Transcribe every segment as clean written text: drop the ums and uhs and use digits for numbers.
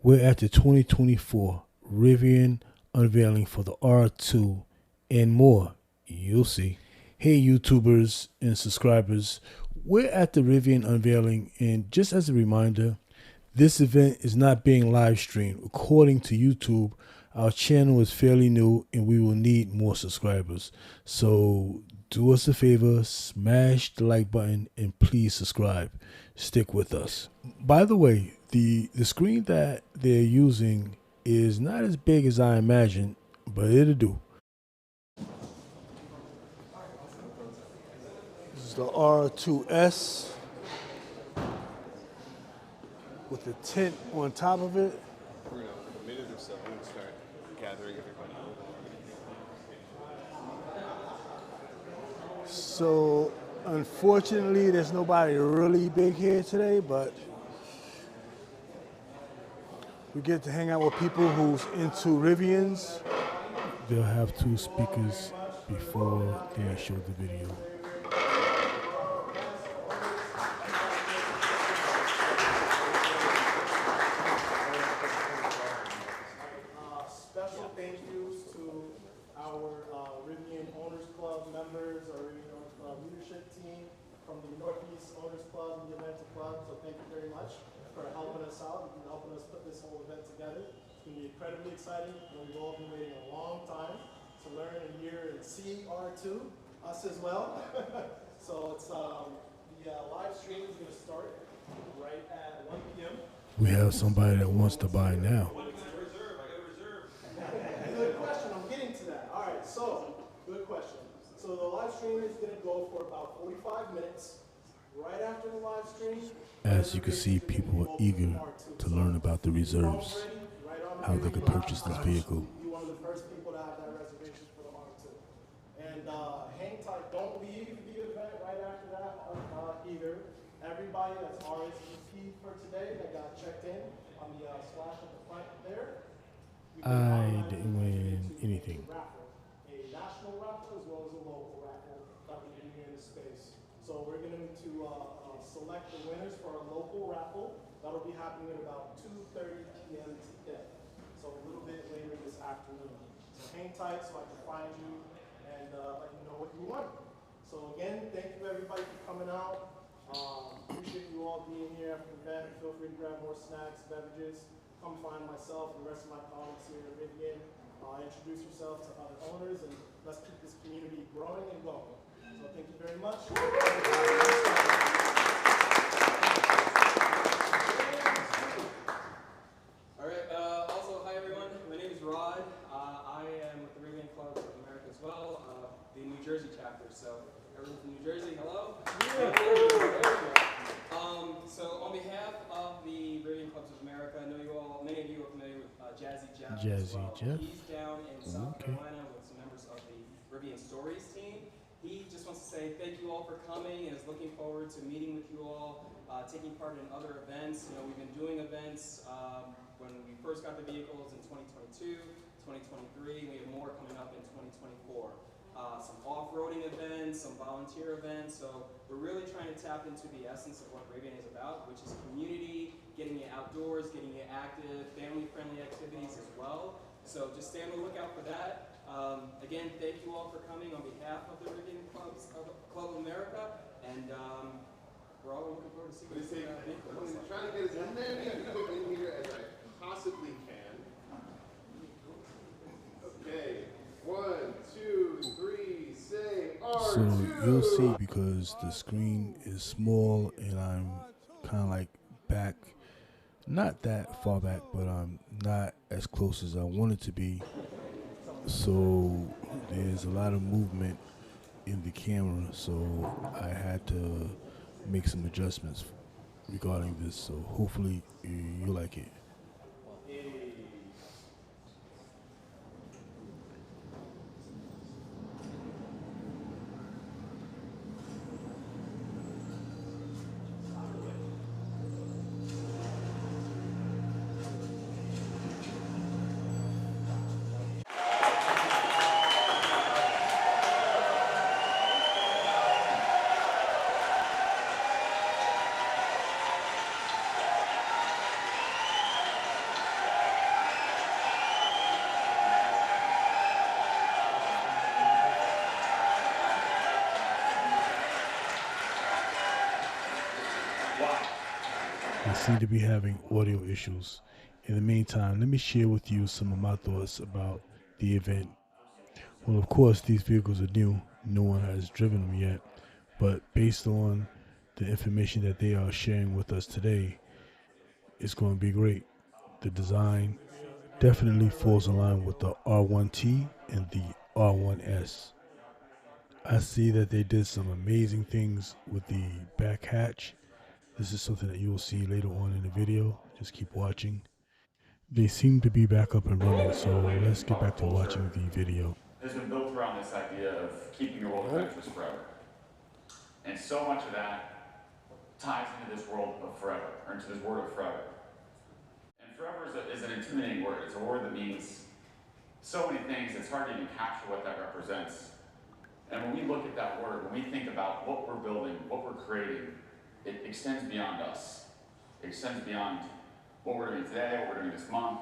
We're at the 2024 Rivian unveiling for the R2 and more. You'll see. Hey, YouTubers and subscribers, we're at the Rivian unveiling, and just as a reminder, this event is not being live streamed. According to YouTube, our channel is fairly new and we will need more subscribers. So do us a favor, smash the like button, and please subscribe. Stick with us. By the way, the screen that they're using is not as big as I imagined, but it'll do. This is the R2S with the tint on top of it. We're gonna, a minute or so, we're gonna start gathering everybody. So unfortunately, there's nobody really big here today, but we get to hang out with people who's into Rivians. They'll have two speakers before they show the video. Special thank yous to our Rivian Owners Club members, our Rivian Owners Club leadership team from the Northeast Owners Club and the Atlanta Club. So thank you very much for helping us out and helping us put this whole event together. It's going to be incredibly exciting. We've all been waiting a long time to learn and hear and see R2, us as well. So it's the live stream is going to start right at 1 p.m. We have somebody that wants to buy now. Good question. I'm getting to that. All right. So, good question. So the live stream is going to go for about 45 minutes. Right after the live stream, As you can see, people are eager to learn about the reserves, how they could purchase this vehicle. you're one of the first people to have that reservation for the R2. And hang tight. Don't leave the event right after that either. Everybody that's RSVP for today that got checked in on the slash at the front there. I didn't win anything. Raffle, a national raffle as well as a local raffle that we're doing here in the space. So we're going to select the winners for our local raffle. That'll be happening at about 2:30 p.m. today. So a little bit later this afternoon. So hang tight so I can find you and let you know what you won. So again, thank you everybody for coming out. Appreciate you all being here after the event. Feel free to grab more snacks, beverages. Come find myself and the rest of my colleagues here at Rivian. Introduce yourself to other owners and let's keep this community growing and going. So thank you very much. All right, also, hi everyone. My name is Rod. I am with the Rivian Club of America as well, the New Jersey chapter. So everyone from New Jersey, hello. So on behalf of the Rivian Clubs of America, I know you all, many of you are familiar with Jazzy Jeff as well. Jeff. He's down in South Carolina with some members of the Rivian Stories team. He just wants to say thank you all for coming and is looking forward to meeting with you all, taking part in other events. You know, we've been doing events when we first got the vehicles in 2022, 2023, and we have more coming up in 2024. Some off-roading events, some volunteer events. So we're really trying to tap into the essence of what Rivian is about, which is community, getting you outdoors, getting you active, family-friendly activities as well. So just stay on the lookout for that. Again, thank you all for coming on behalf of the Rivian Club of America, and we're all looking forward to seeing what I'm trying to get as many people in here as I possibly can. Okay, 1, 2, 3, say R2. So you'll see because the screen is small and I'm kind of like back, not that far back, but I'm not as close as I wanted to be. So there's a lot of movement in the camera, so I had to make some adjustments regarding this. So hopefully you like it. seem to be having audio issues. In the meantime, let me share with you some of my thoughts about the event. Well, of course, these vehicles are new. No one has driven them yet. But based on the information that they are sharing with us today, it's going to be great. The design definitely falls in line with the R1T and the R1S. I see that they did some amazing things with the back hatch. This is something that you will see later on in the video. Just keep watching. They seem to be back up and running, so let's get back to watching the video. Has been built around this idea of keeping your world adventures forever. And so much of that ties into this world of forever, or into this word of forever. And forever is an intimidating word. It's a word that means so many things, it's hard to even capture what that represents. And when we look at that word, when we think about what we're building, what we're creating, it extends beyond us. It extends beyond what we're doing today, what we're doing this month.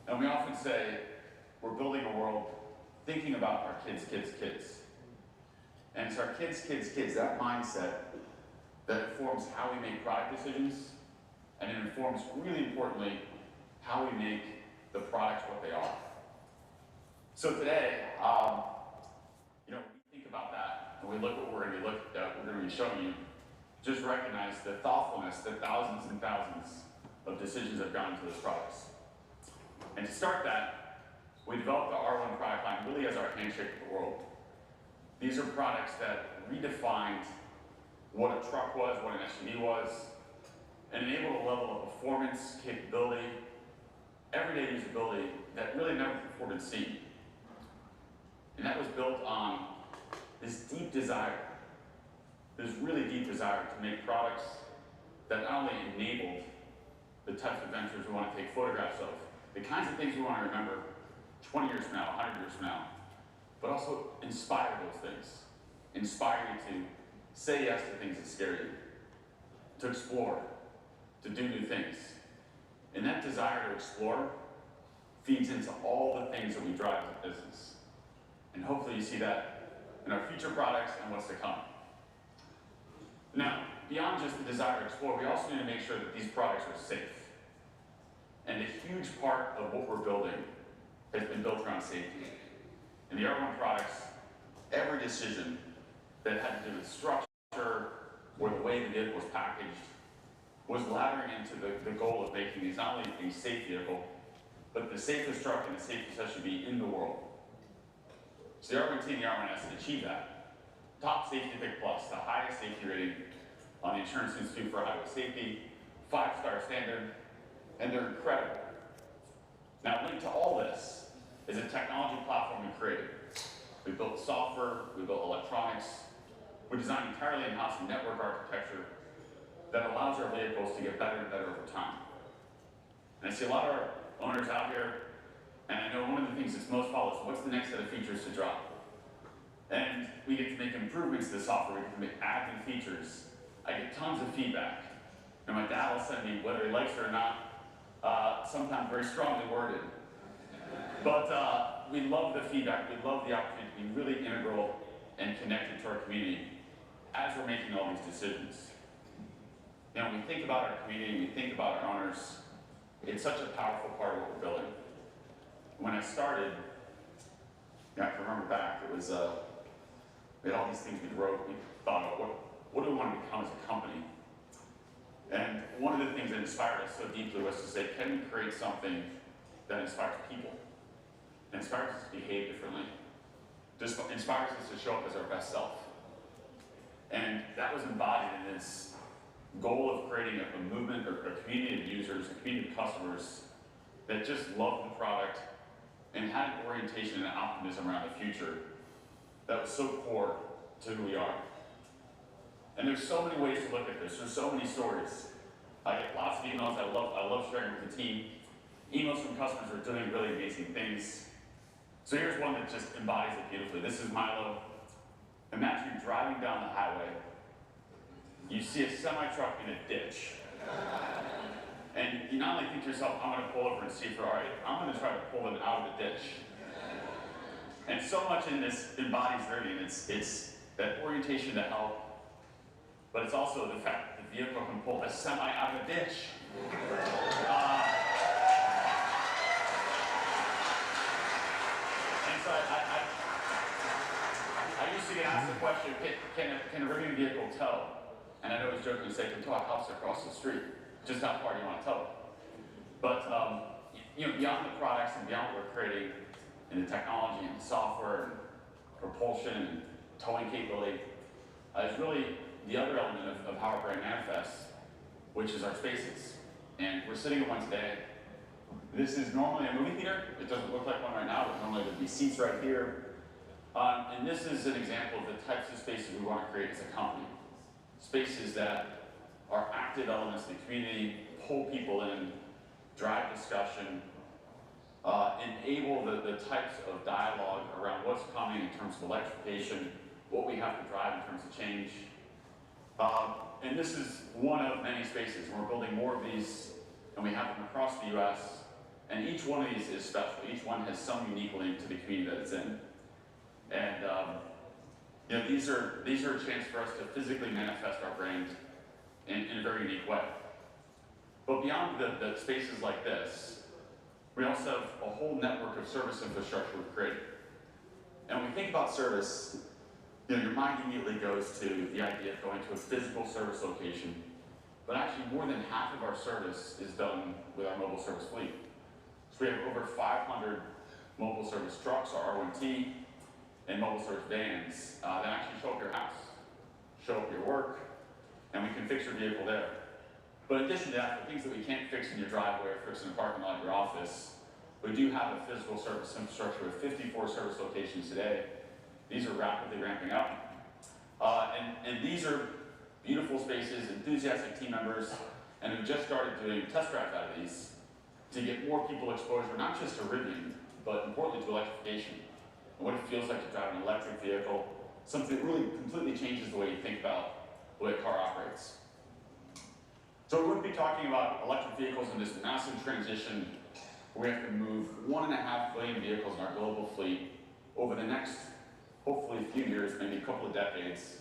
And we often say, we're building a world thinking about our kids, kids, kids. And it's our kids, kids, kids, that mindset that informs how we make product decisions, and it informs, really importantly, how we make the products what they are. So today, when we think about that, and we look at what we're going to be showing you, just recognize the thoughtfulness that thousands and thousands of decisions have gone into those products. And to start that, we developed the R1 product line really as our handshake with the world. These are products that redefined what a truck was, what an SUV was, and enabled a level of performance, capability, everyday usability that really never before been seen. And that was built on this deep desire, this really deep desire to make products that not only enabled the types of adventures we want to take photographs of, the kinds of things we want to remember 20 years from now, 100 years from now, but also inspire those things. Inspire you to say yes to things that scare you, to explore, to do new things. And that desire to explore feeds into all the things that we drive as a business. And hopefully you see that in our future products and what's to come. Now, beyond just the desire to explore, we also need to make sure that these products are safe. And a huge part of what we're building has been built around safety. In the R1 products, every decision that had to do with structure or the way the vehicle was packaged was laddering into the goal of making these not only a safe vehicle, but the safest truck and the safest SUV in the world. So the R1T and the R1S achieved that. Top Safety Pick Plus, the highest safety rating on the Insurance Institute for Highway Safety, 5-star standard, and they're incredible. Now, linked to all this is a technology platform we created. We built software, we built electronics, we designed entirely in-house network architecture that allows our vehicles to get better and better over time. And I see a lot of our owners out here, and I know one of the things that's most followed is what's the next set of features to drop? And we get to make improvements to the software, we can add new features. I get tons of feedback. And my dad will send me, whether he likes it or not, sometimes very strongly worded. But we love the feedback, we love the opportunity to be really integral and connected to our community as we're making all these decisions. Now, when we think about our community, we think about our owners, it's such a powerful part of what we're building. When I started, I can remember back, it was, we had all these things we wrote, we thought about what do we want to become as a company? And one of the things that inspired us so deeply was to say, can we create something that inspires people? That inspires us to behave differently? Just inspires us to show up as our best self. And that was embodied in this goal of creating a movement or a community of users, a community of customers that just loved the product and had an orientation and optimism around the future that was so core to who we are. And there's so many ways to look at this. There's so many stories. I get lots of emails I love sharing with the team. Emails from customers who are doing really amazing things. So here's one that just embodies it beautifully. This is Milo. Imagine you're driving down the highway. You see a semi-truck in a ditch. And you not only think to yourself, I'm going to pull over and see if they're all right, I'm going to try to pull them out of the ditch. And so much in this embodies learning. It's that orientation to help, but it's also the fact that the vehicle can pull a semi out of a ditch. And so I used to get asked the question, can a Rivian vehicle tow? And I'd always jokingly say, can tow a house across the street. Just how far do you want to tow it? But beyond the products and beyond what we're creating in the technology and software and propulsion and towing capability, is really the other element of how our brand manifests, which is our spaces. And we're sitting in one today. This is normally a movie theater. It doesn't look like one right now, but normally there'd be seats right here. And this is an example of the types of spaces we want to create as a company. Spaces that are active elements of the community, pull people in, drive discussion, enable the types of dialogue around what's coming in terms of electrification, what we have to drive in terms of change. And this is one of many spaces. We're building more of these, and we have them across the US. And each one of these is special. Each one has some unique link to the community that it's in. And these are a chance for us to physically manifest our brand in a very unique way. But beyond the spaces like this, we also have a whole network of service infrastructure we've created. And when we think about service, your mind immediately goes to the idea of going to a physical service location. But actually, more than half of our service is done with our mobile service fleet. So we have over 500 mobile service trucks, our R1T, and mobile service vans that actually show up your house, show up your work, and we can fix your vehicle there. But in addition to that, for things that we can't fix in your driveway or fix in the parking lot of your office, we do have a physical service infrastructure with 54 service locations today. These are rapidly ramping up. And these are beautiful spaces, enthusiastic team members, and we've just started doing test drives out of these to get more people exposure, not just to Rivian, but importantly to electrification, and what it feels like to drive an electric vehicle, something that really completely changes the way you think about the way a car operates. So we wouldn't be talking about electric vehicles in this massive transition where we have to move 1.5 billion vehicles in our global fleet over the next, hopefully, few years, maybe a couple of decades,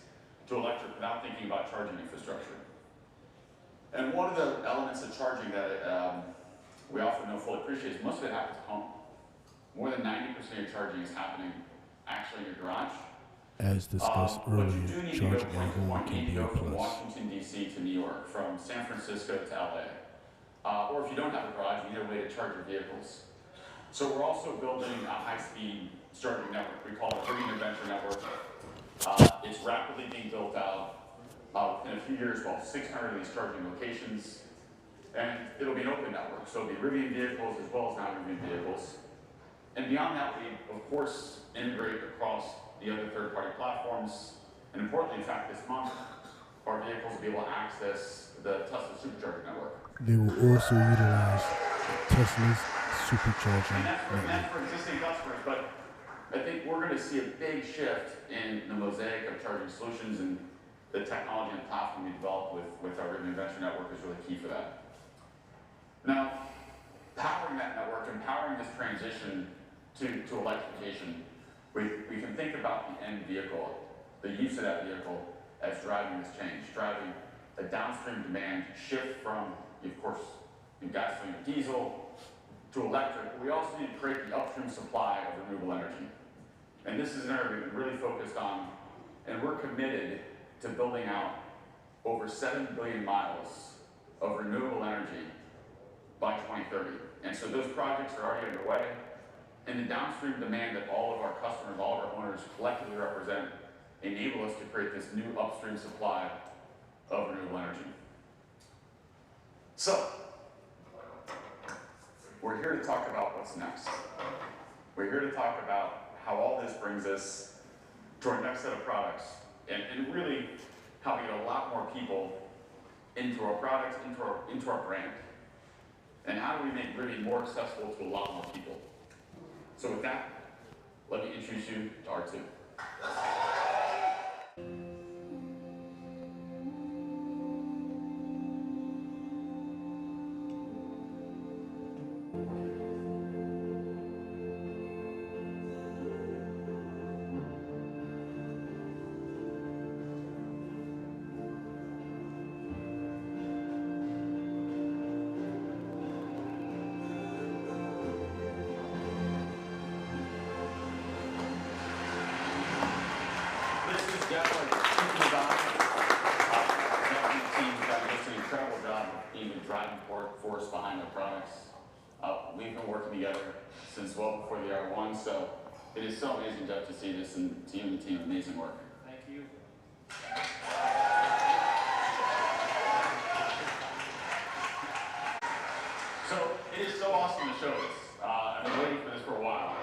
to electric without thinking about charging infrastructure. And one of the elements of charging that we often don't fully appreciate is most of it happens at home. More than 90% of charging is happening actually in your garage. As discussed But earlier, you do need to charging go at home point can A, be you a go from plus. Washington, D.C. to New York, from San Francisco to L.A. Or if you don't have a garage, you need a way to charge your vehicles. So we're also building a high-speed charging network. We call it a Rivian Adventure Network. It's rapidly being built out. In a few years, we'll have 600 of these charging locations. And it'll be an open network, so it'll be Rivian vehicles as well as non-Rivian vehicles. And beyond that, we, of course, integrate across the other third-party platforms. And importantly, in fact, this month, our vehicles will be able to access the Tesla Supercharger network. They will also utilize Tesla's supercharging And that's meant network. for existing customers, but I think we're going to see a big shift in the mosaic of charging solutions, and the technology and platform we developed with our Rivian Adventure Network is really key for that. Now, powering that network, empowering this transition to electrification, we can think about the end vehicle, the use of that vehicle as driving this change, driving a downstream demand shift from, of course, gasoline or diesel to electric. We also need to create the upstream supply of renewable energy. And this is an area we've been really focused on, and we're committed to building out over 7 billion miles of renewable energy by 2030. And so those projects are already underway, and the downstream demand that all of our customers, all of our owners collectively represent, enable us to create this new upstream supply of renewable energy. So, we're here to talk about what's next. We're here to talk about how all this brings us to our next set of products, and really how we get a lot more people into our products, into our brand. And how do we make Rivian more accessible to a lot more people? So with that, let me introduce you to R2. working together since well before the R1, so it is so amazing, Jeff, to see this, and to you and the team, amazing work. Thank you. So it is so awesome to show this. I've been waiting for this for a while.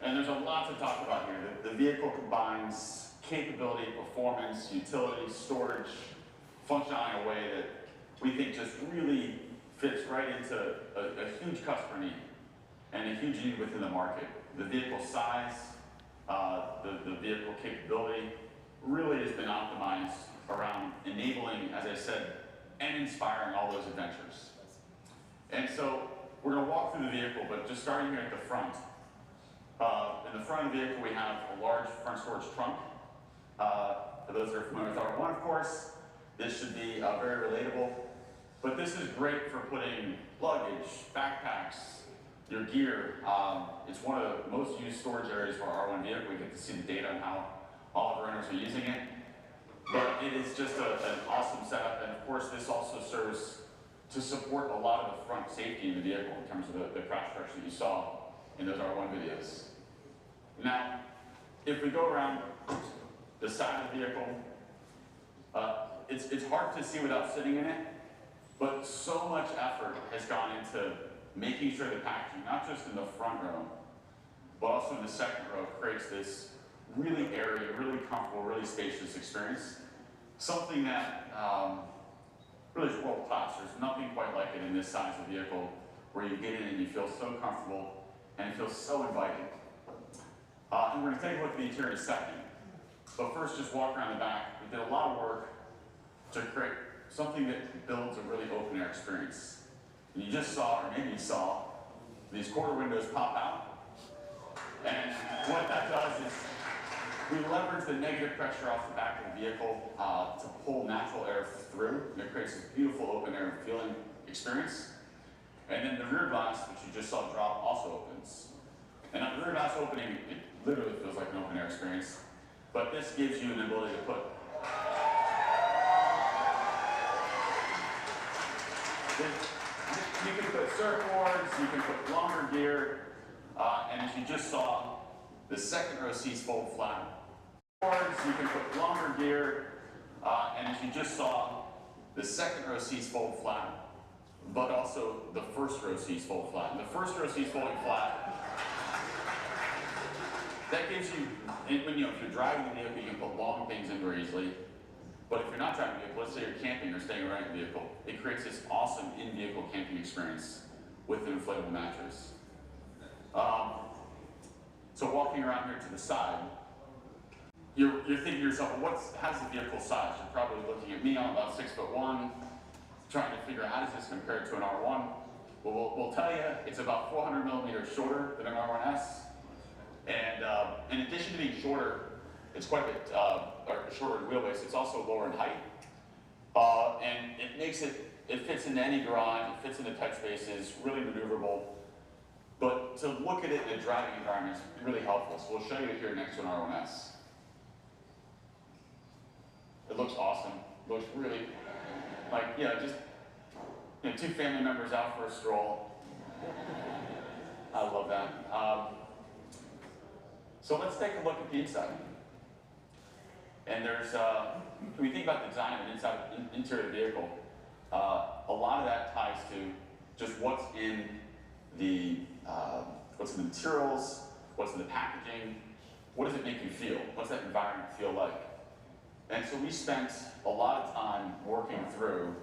And there's a lot to talk about here. The vehicle combines capability, performance, utility, storage, functionality in a way that we think just really fits right into a huge customer need and a huge need within the market. The vehicle size, the vehicle capability really has been optimized around enabling, as I said, and inspiring all those adventures. And so we're going to walk through the vehicle, but just starting here at the front. In the front of the vehicle, we have a large front storage trunk. For those that are familiar with R1, of course, this should be very relatable. But this is great for putting luggage, backpacks, your gear. It's one of the most used storage areas for our R1 vehicle. We get to see the data on how all of our owners are using it. But it is just an awesome setup. And of course, this also serves to support a lot of the front safety in the vehicle in terms of the crash protection that you saw in those R1 videos. Now, if we go around the side of the vehicle, it's hard to see without sitting in it, but so much effort has gone into making sure the packaging, not just in the front row, but also in the second row, creates this really airy, really comfortable, really spacious experience. Something that really is world class. There's nothing quite like it in this size of vehicle where you get in and you feel so comfortable and it feels so inviting. And we're going to take a look at the interior in a second. But first, just walk around the back. We did a lot of work to create something that builds a really open air experience. And you just saw, or maybe you saw, these quarter windows pop out. And what that does is we leverage the negative pressure off the back of the vehicle to pull natural air through, and it creates this beautiful open air feeling experience. And then the rear glass, which you just saw drop, also opens. And on the rear glass opening, it literally feels like an open air experience. But this gives you an ability to put you can put surfboards, you can put longer gear, and as you just saw, the second row seats fold flat. You can put longer gear, and as you just saw, the second row seats fold flat, but also the first row seats fold flat. And the first row seats folding flat, that gives you, if you're driving the vehicle, you can put long things in very easily. But if you're not driving the vehicle, let's say you're camping or staying around the vehicle, it creates this awesome in-vehicle camping experience with an inflatable mattress. So walking around here to the side, you're thinking to yourself, well, how's the vehicle size? You're probably looking at me, I'm about 6'1", trying to figure out how does this compare to an R1? Well, we'll tell you, it's about 400 millimeters shorter than an R1S. And in addition to being shorter, it's quite a bit shorter in wheelbase. It's also lower in height. And it makes it fits into any garage, it fits into tight spaces, really maneuverable. But to look at it in a driving environment is really helpful. So we'll show you it here next to an R1S. It looks awesome. It looks really like, just two family members out for a stroll. I love that. So let's take a look at the inside. And there's, when we think about the design of an interior vehicle, a lot of that ties to just what's in the materials, what's in the packaging, what does it make you feel? What's that environment feel like? And so we spent a lot of time working through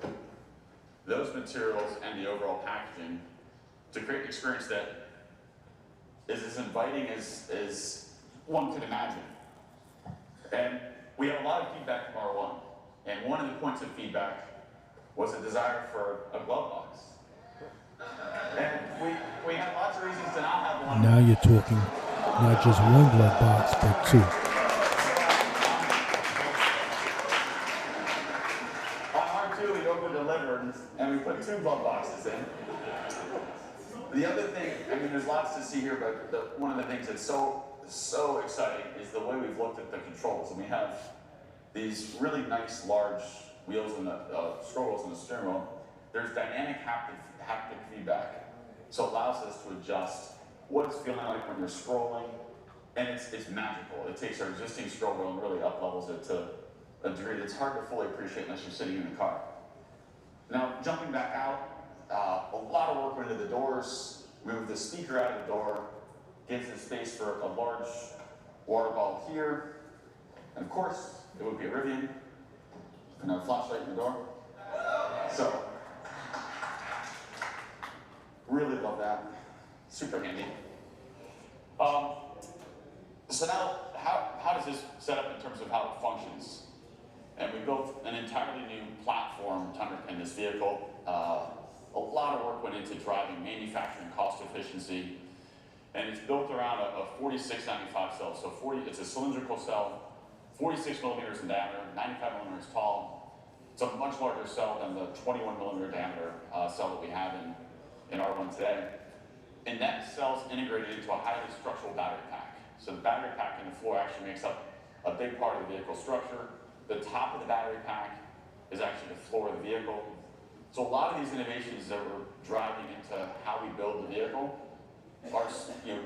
those materials and the overall packaging to create an experience that is as inviting as one could imagine. And we had a lot of feedback from R1, and one of the points of feedback was a desire for a glove box. And we had lots of reasons to not have one. Now you're talking not just one glove box, but two. On R2, we over-delivered, and we put 2 glove boxes in. The other thing, there's lots to see here, but one of the things that's so exciting is the way we've looked at the controls. And we have these really nice large wheels and the scroll wheels in the steering wheel. There's dynamic haptic feedback. So it allows us to adjust what it's feeling like when you're scrolling, and it's magical. It takes our existing scroll wheel and really up levels it to a degree that's hard to fully appreciate unless you're sitting in the car. Now, jumping back out, a lot of work went into the doors, moved the speaker out of the door, gives it space for a large water bottle here, and of course, it would be a Rivian, and a flashlight in the door. So, really love that. Super handy. So now, how does this set up in terms of how it functions? And we built an entirely new platform to underpin this vehicle. A lot of work went into driving manufacturing cost efficiency, and it's built around a 4695 cell. So it's a cylindrical cell, 46 millimeters in diameter, 95 millimeters tall. It's a much larger cell than the 21 millimeter diameter cell that we have in R1 today. And that cell's integrated into a highly structural battery pack. So the battery pack in the floor actually makes up a big part of the vehicle structure. The top of the battery pack is actually the floor of the vehicle. So a lot of these innovations that we're driving into how we build the vehicle are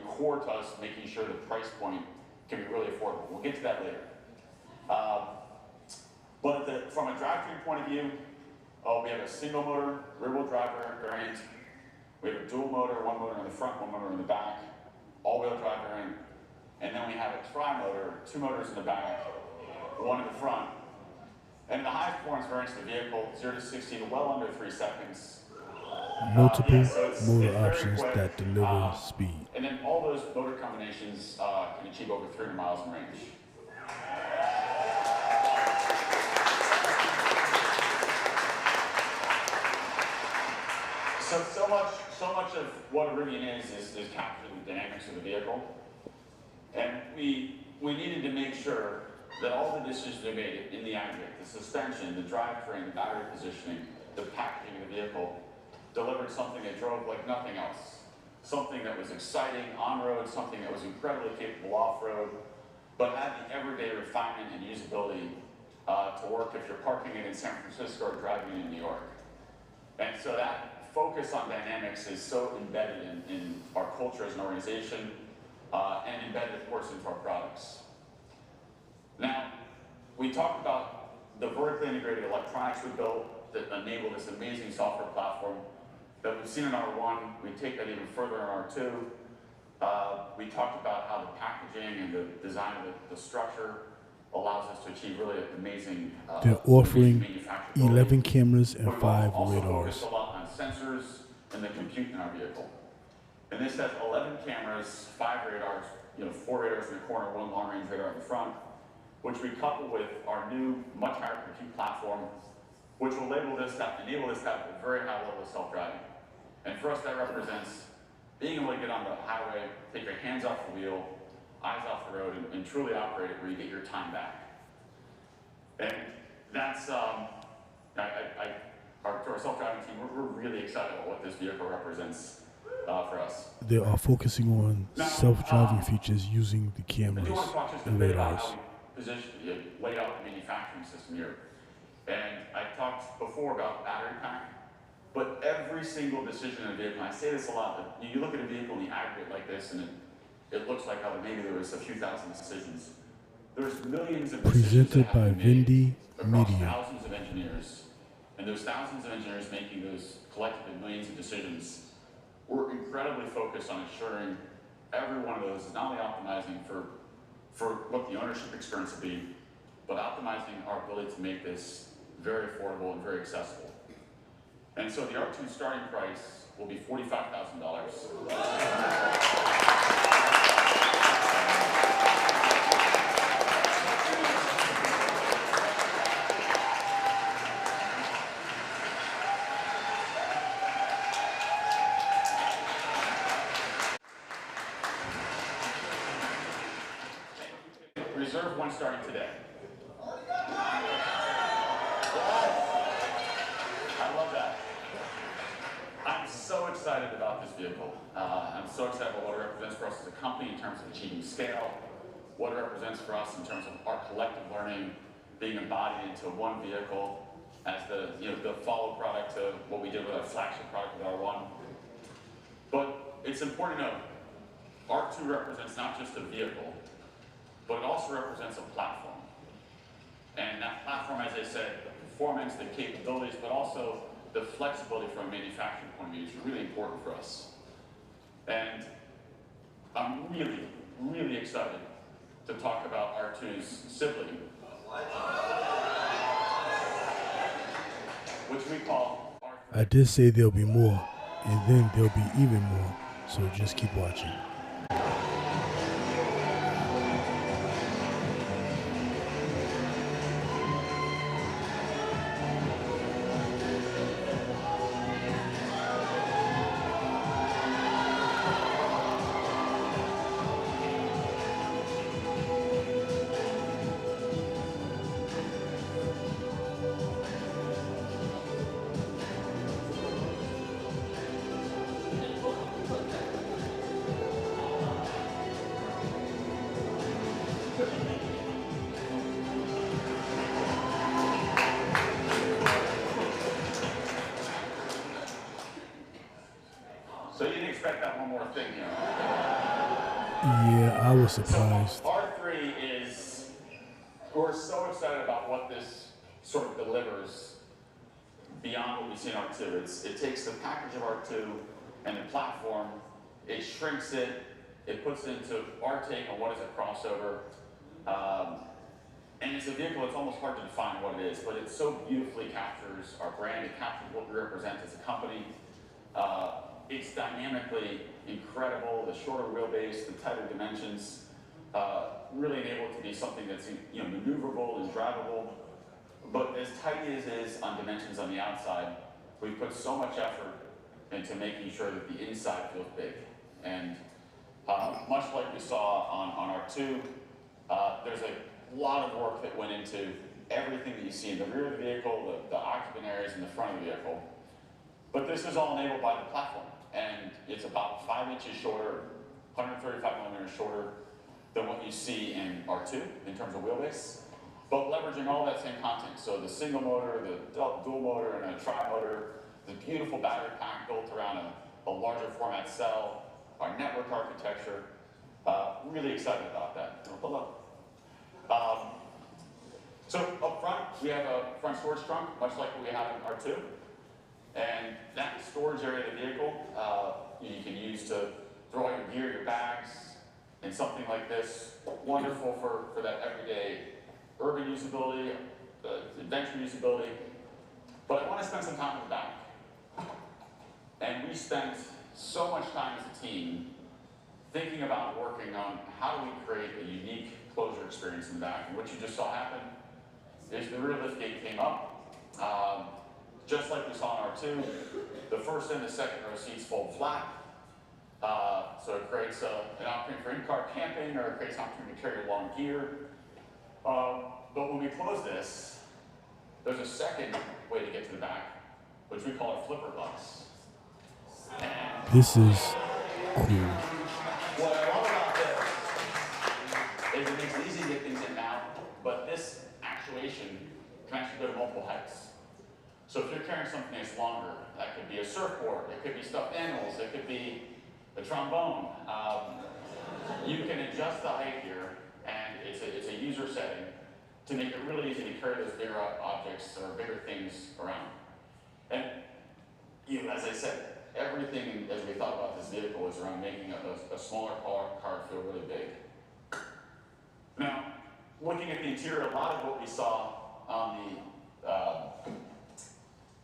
core to us making sure the price point can be really affordable. We'll get to that later. But from a drivetrain point of view, we have a single motor, rear-wheel drive variant. We have a dual motor, one motor in the front, one motor in the back, all-wheel drive variant. And then we have a tri-motor, two motors in the back, one in the front. And the highest performance variance of the vehicle, 0 to 60 in well under 3 seconds. Multiple It's motor very options quick. that deliver speed. And then all those motor combinations can achieve over 300 miles in range. So much of what a Rivian is capturing the dynamics of the vehicle. And we needed to make sure that all the decisions we made in the aggregate, the suspension, the drivetrain, the battery positioning, the packaging of the vehicle, delivered something that drove like nothing else. Something that was exciting on-road, something that was incredibly capable off-road, but had the everyday refinement and usability to work if you're parking it in San Francisco or driving it in New York. And so that focus on dynamics is so embedded in our culture as an organization, and embedded, of course, into our products. Now, we talked about the vertically integrated electronics we built that enable this amazing software platform that we've seen in R1. We take that even further in R2. We talked about how the packaging and the design of the structure allows us to achieve really amazing They're offering manufacturability. 11 cameras and But we've 5 also radars. focused a lot on sensors and the compute in our vehicle. And this has 11 cameras, 5 radars, 4 radars in the corner, 1 long-range radar in the front, which we couple with our new, much higher compute platform, which will enable this to have a very high level of self-driving. And for us, that represents being able to get on the highway, take your hands off the wheel, eyes off the road, and truly operate it where you get your time back. And that's, to our self-driving team, we're really excited about what this vehicle represents for us. They are focusing on self-driving features using the I cameras do want to talk just a and bit about radars. how we laid out the manufacturing system here. And I talked before about battery pack, but every single decision in a vehicle, and I say this a lot, but you look at a vehicle in the aggregate like this, and it looks like maybe there was a few thousand decisions. There's millions of decisions Presented that by have to be made Vindy across Media. thousands of engineers. And those thousands of engineers making those collectively millions of decisions, we're incredibly focused on ensuring every one of those is not only optimizing for what the ownership experience will be, but optimizing our ability to make this very affordable and very accessible. And so the R2 starting price will be $45,000. Reserve one starting today. I love that. I'm so excited about this vehicle. I'm so excited about what it represents for us as a company in terms of achieving scale, what it represents for us in terms of our collective learning being embodied into one vehicle as the follow product to what we did with our flagship product with R1. But it's important to know R2 represents not just a vehicle, but it also represents a platform. And that platform, as I said, the performance, the capabilities, but also the flexibility from a manufacturing point of view is really important for us. And I'm really, really excited to talk about R2's sibling, which we call R3. I did say there'll be more, and then there'll be even more, so just keep watching. So you didn't expect that one more thing here. Yeah, I was surprised. So R3 is, we're so excited about what this sort of delivers beyond what we see in R2. It takes the package of R2 and the platform, it shrinks it, it puts it into our take on what is a crossover. And it's a vehicle that's almost hard to define what it is, but it so beautifully captures our brand, it captures what we represent as a company. It's dynamically incredible, the shorter wheelbase, the tighter dimensions, really enable it to be something that's maneuverable and drivable. But as tight as it is on dimensions on the outside, we've put so much effort into making sure that the inside feels big. And much like we saw on R2, there's a lot of work that went into everything that you see in the rear of the vehicle, the occupant areas in the front of the vehicle. But this is all enabled by the platform. And it's about 5 inches shorter, 135 millimeters shorter than what you see in R2 in terms of wheelbase, but leveraging all that same content. So the single motor, the dual motor, and a tri-motor, the beautiful battery pack built around a larger format cell, our network architecture. Really excited about that. Hold up. So up front, we have a front storage trunk, much like what we have in R2. And that storage area of the vehicle, you can use to throw out your gear, your bags, and something like this. Wonderful for that everyday urban usability, adventure usability. But I want to spend some time in the back. And we spent so much time as a team thinking about working on how do we create a unique closure experience in the back. And what you just saw happen is the rear liftgate came up. Just like we saw in R2, the first and the second row seats fold flat. So it creates an opportunity for in-car camping, or it creates an opportunity to carry long gear. But when we close this, there's a second way to get to the back, which we call a flipper box. This is cool. What I love about this is it makes it easy to get things in now, but this actuation can actually go to multiple heights. So if you're carrying something that's longer, that could be a surfboard, it could be stuffed animals, it could be a trombone. You can adjust the height here, and it's a user setting to make it really easy to carry those bigger objects or bigger things around. And as I said, everything as we thought about this vehicle is around making a smaller car feel really big. Now, looking at the interior, a lot of what we saw on the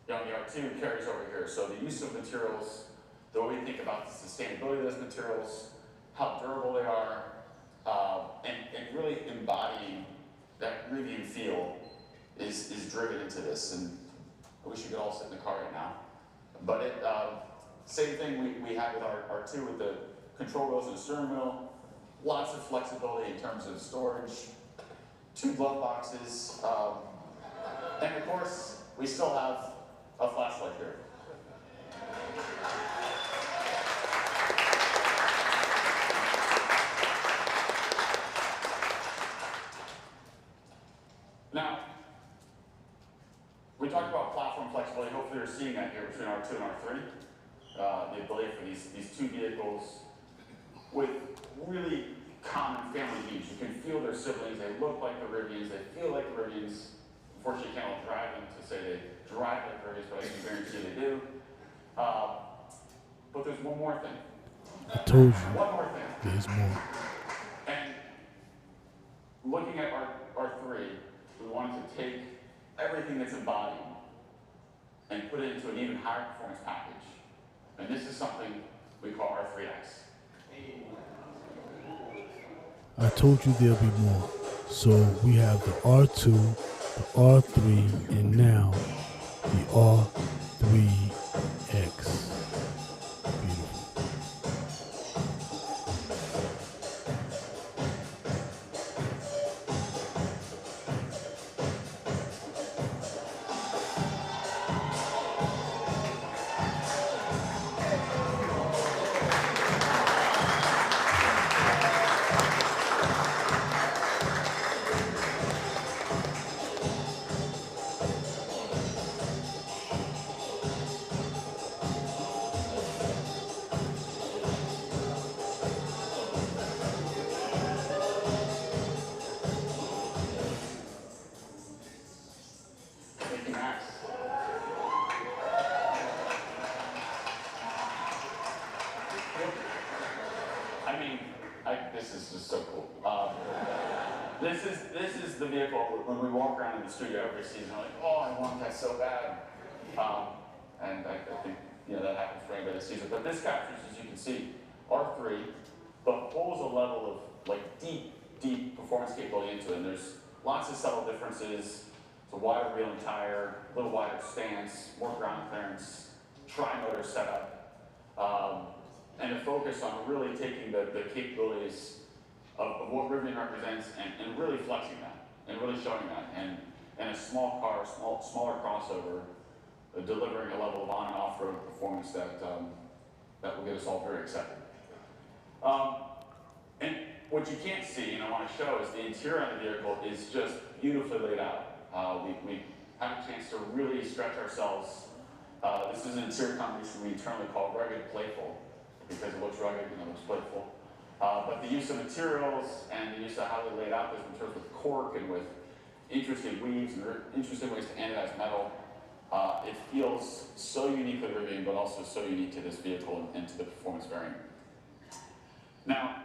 R2 carries over here. So the use of materials, the way we think about the sustainability of those materials, how durable they are, and really embodying that Rivian feel is driven into this. And I wish you could all sit in the car right now. But same thing we had with our R2 with the control wheels and the steering wheel. Lots of flexibility in terms of storage, 2 glove boxes, and of course, we still have a flashlight here. Now, we talked about platform flexibility. Hopefully you're seeing that here between R2 and R3. The ability for these these two vehicles with really common family themes. You can feel their siblings. They look like the Rivians. They feel like the Rivians. Unfortunately, you can't all drive them to say they drive like the Rivians, but I can guarantee they do. But there's one more thing. I told you. One more thing. There's more. And looking at R3, we wanted to take everything that's embodied and put it into an even higher performance package. And this is something we call R3X. I told you there'll be more. So we have the R2, the R3, and now the R3X. Beautiful. Thank you, Max. I mean, this is just so cool. This is the vehicle when we walk around in the studio every season. We're like, oh, I want that so bad. And I think that happens for anybody that sees it. But this captures, as you can see, R3, but pulls a level of like deep performance capability into it. And there's lots of subtle differences. It's a wider wheel and tire, a little wider stance, more ground clearance, tri-motor setup, and a focus on really taking the capabilities of what Rivian represents and really flexing that, and really showing that. And a small car, smaller crossover, delivering a level of on and off-road performance that will get us all very excited. And what you can't see, and I want to show, is the interior of the vehicle is just beautifully laid out. We had a chance to really stretch ourselves. This is an interior combination we internally call rugged playful, because it looks rugged and it looks playful. But the use of materials and the use of how they laid out those materials with cork and with interesting weaves and interesting ways to anodize metal, it feels so uniquely Rivian, but also so unique to this vehicle and to the performance variant. Now,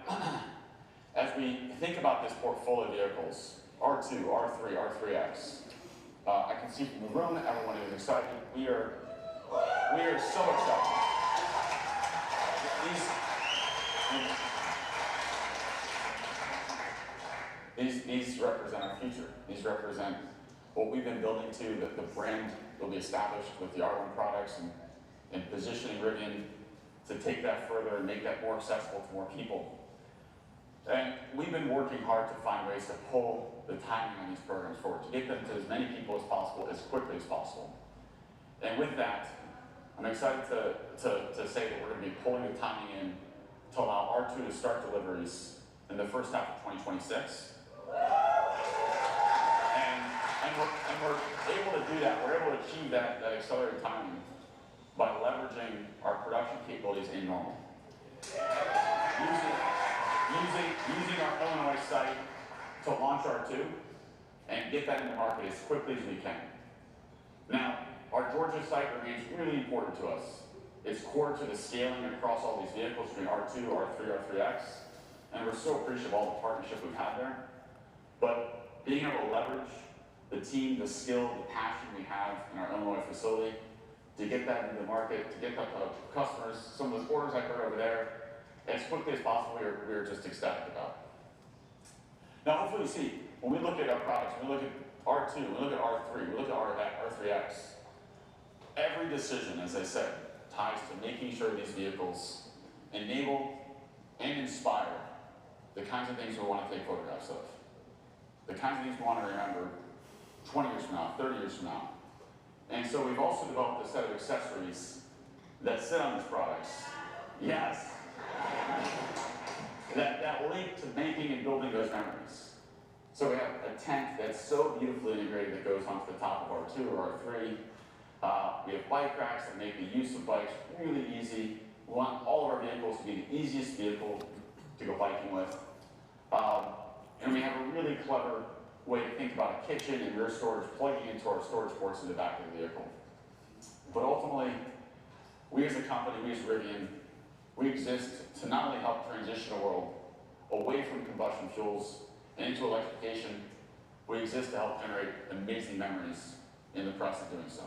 as we think about this portfolio of vehicles, R2, R3, R3X, I can see from the room that everyone is excited. We are so excited. These represent our future. These represent what we've been building to, the brand will be established with the R1 products and positioning Rivian to take that further and make that more accessible to more people. And we've been working hard to find ways to pull the timing on these programs forward, to get them to as many people as possible, as quickly as possible. And with that, I'm excited to say that we're going to be pulling the timing in to allow R2 to start deliveries in the first half of 2026. And we're able to do that. We're able to achieve that accelerated timing by leveraging our production capabilities in Normal. Using our Illinois site to launch R2 and get that in the market as quickly as we can. Now, our Georgia site remains really important to us. It's core to the scaling across all these vehicles between R2, R3, R3X, and we're so appreciative of all the partnership we've had there. But being able to leverage the team, the skill, the passion we have in our Illinois facility to get that into the market, to get that to customers, some of the orders I heard over there, as quickly as possible, we were just ecstatic about. Now, hopefully you see, when we look at our products, when we look at R2, when we look at R3, we look at R3X, every decision, as I said, ties to making sure these vehicles enable and inspire the kinds of things we want to take photographs of, the kinds of things we want to remember 20 years from now, 30 years from now. And so we've also developed a set of accessories that sit on these products. Yes. That link to making and building those memories. So we have a tent that's so beautifully integrated that goes onto the top of R2 or R3. We have bike racks that make the use of bikes really easy We want all of our vehicles to be the easiest vehicle to go biking with. And we have a really clever way to think about a kitchen and rear storage plugging into our storage ports in the back of the vehicle. But ultimately, we as a company, we as Rivian, we exist to not only help transition a world away from combustion fuels and into electrification, we exist to help generate amazing memories in the process of doing so.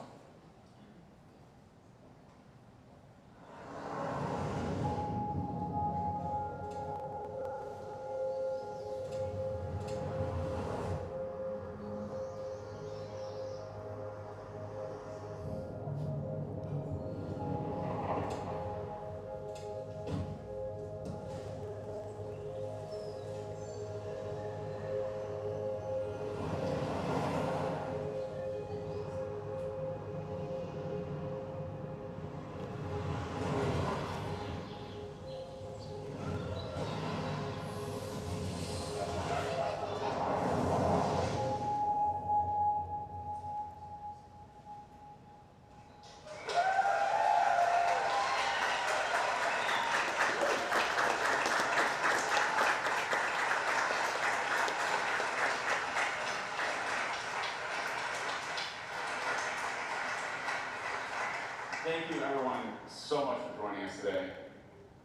Thank you everyone so much for joining us today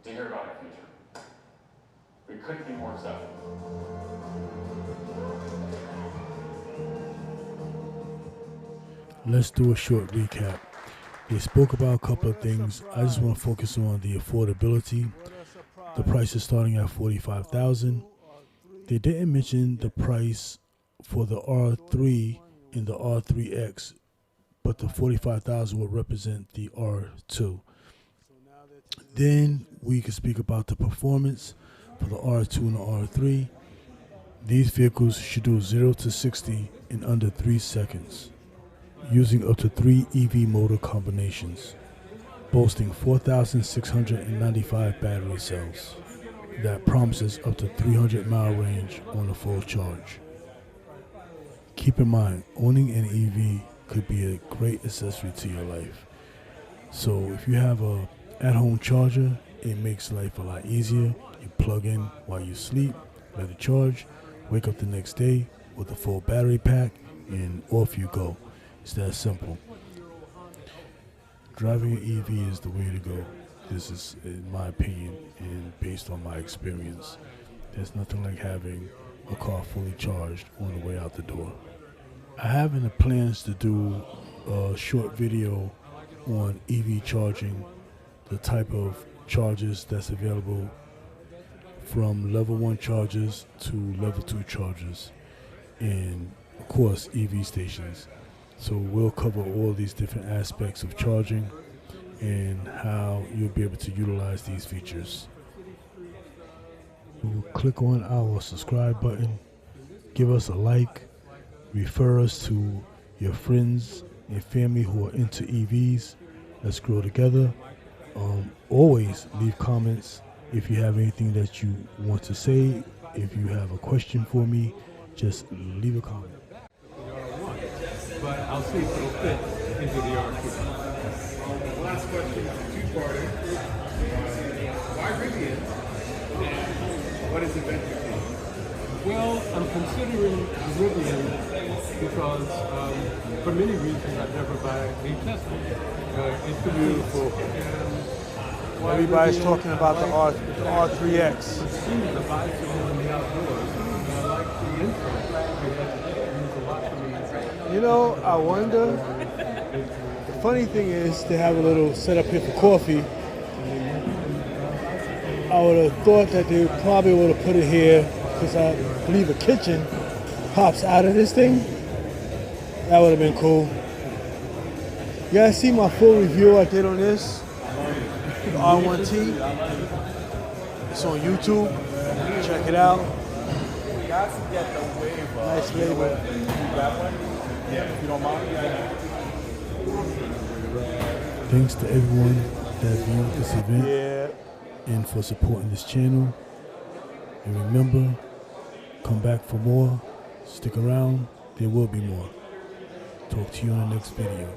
to hear about our future. We couldn't be more excited. Let's do a short recap. They spoke about a couple of things. I just want to focus on the affordability. The price is starting at $45,000. They didn't mention the price for the R3 and the R3X, but the $45,000 will represent the R2. Then we can speak about the performance for the R2 and the R3. These vehicles should do 0 to 60 in under 3 seconds, using up to 3 EV motor combinations, boasting 4,695 battery cells that promises up to 300-mile range on a full charge. Keep in mind, owning an EV could be a great accessory to your life. So if you have a at-home charger, it makes life a lot easier. You plug in while you sleep, let it charge, wake up the next day with a full battery pack, and off you go. It's that simple. Driving an EV is the way to go. This is, in my opinion, and based on my experience. There's nothing like having a car fully charged on the way out the door. I have in the plans to do a short video on EV charging, the type of chargers that's available from level 1 chargers to level 2 chargers, and of course EV stations. So we'll cover all these different aspects of charging and how you'll be able to utilize these features. Click on our subscribe button, give us a like, refer us to your friends and family who are into EVs. Let's grow together. Always leave comments if you have anything that you want to say. If you have a question for me, just leave a comment. But I'll see if it'll fit into the R2. Last question, two-parter. Why Rivian? And what is adventure to you? Well, I'm considering Rivian because for many reasons I'd never buy a Tesla. It's beautiful. Everybody's talking about the R3X. The bicycle in the outdoors. I like the intro. You know, I wonder, the funny thing is they have a little setup here for coffee. I would have thought that they probably would have put it here because I believe a kitchen pops out of this thing. That would have been cool. You guys see my full review I did on this? The R1T. It's on YouTube. Check it out. Nice label. If you don't mind. Thanks to everyone that viewed this event and for supporting this channel. And remember, come back for more. Stick around. There will be more. Talk to you in the next video.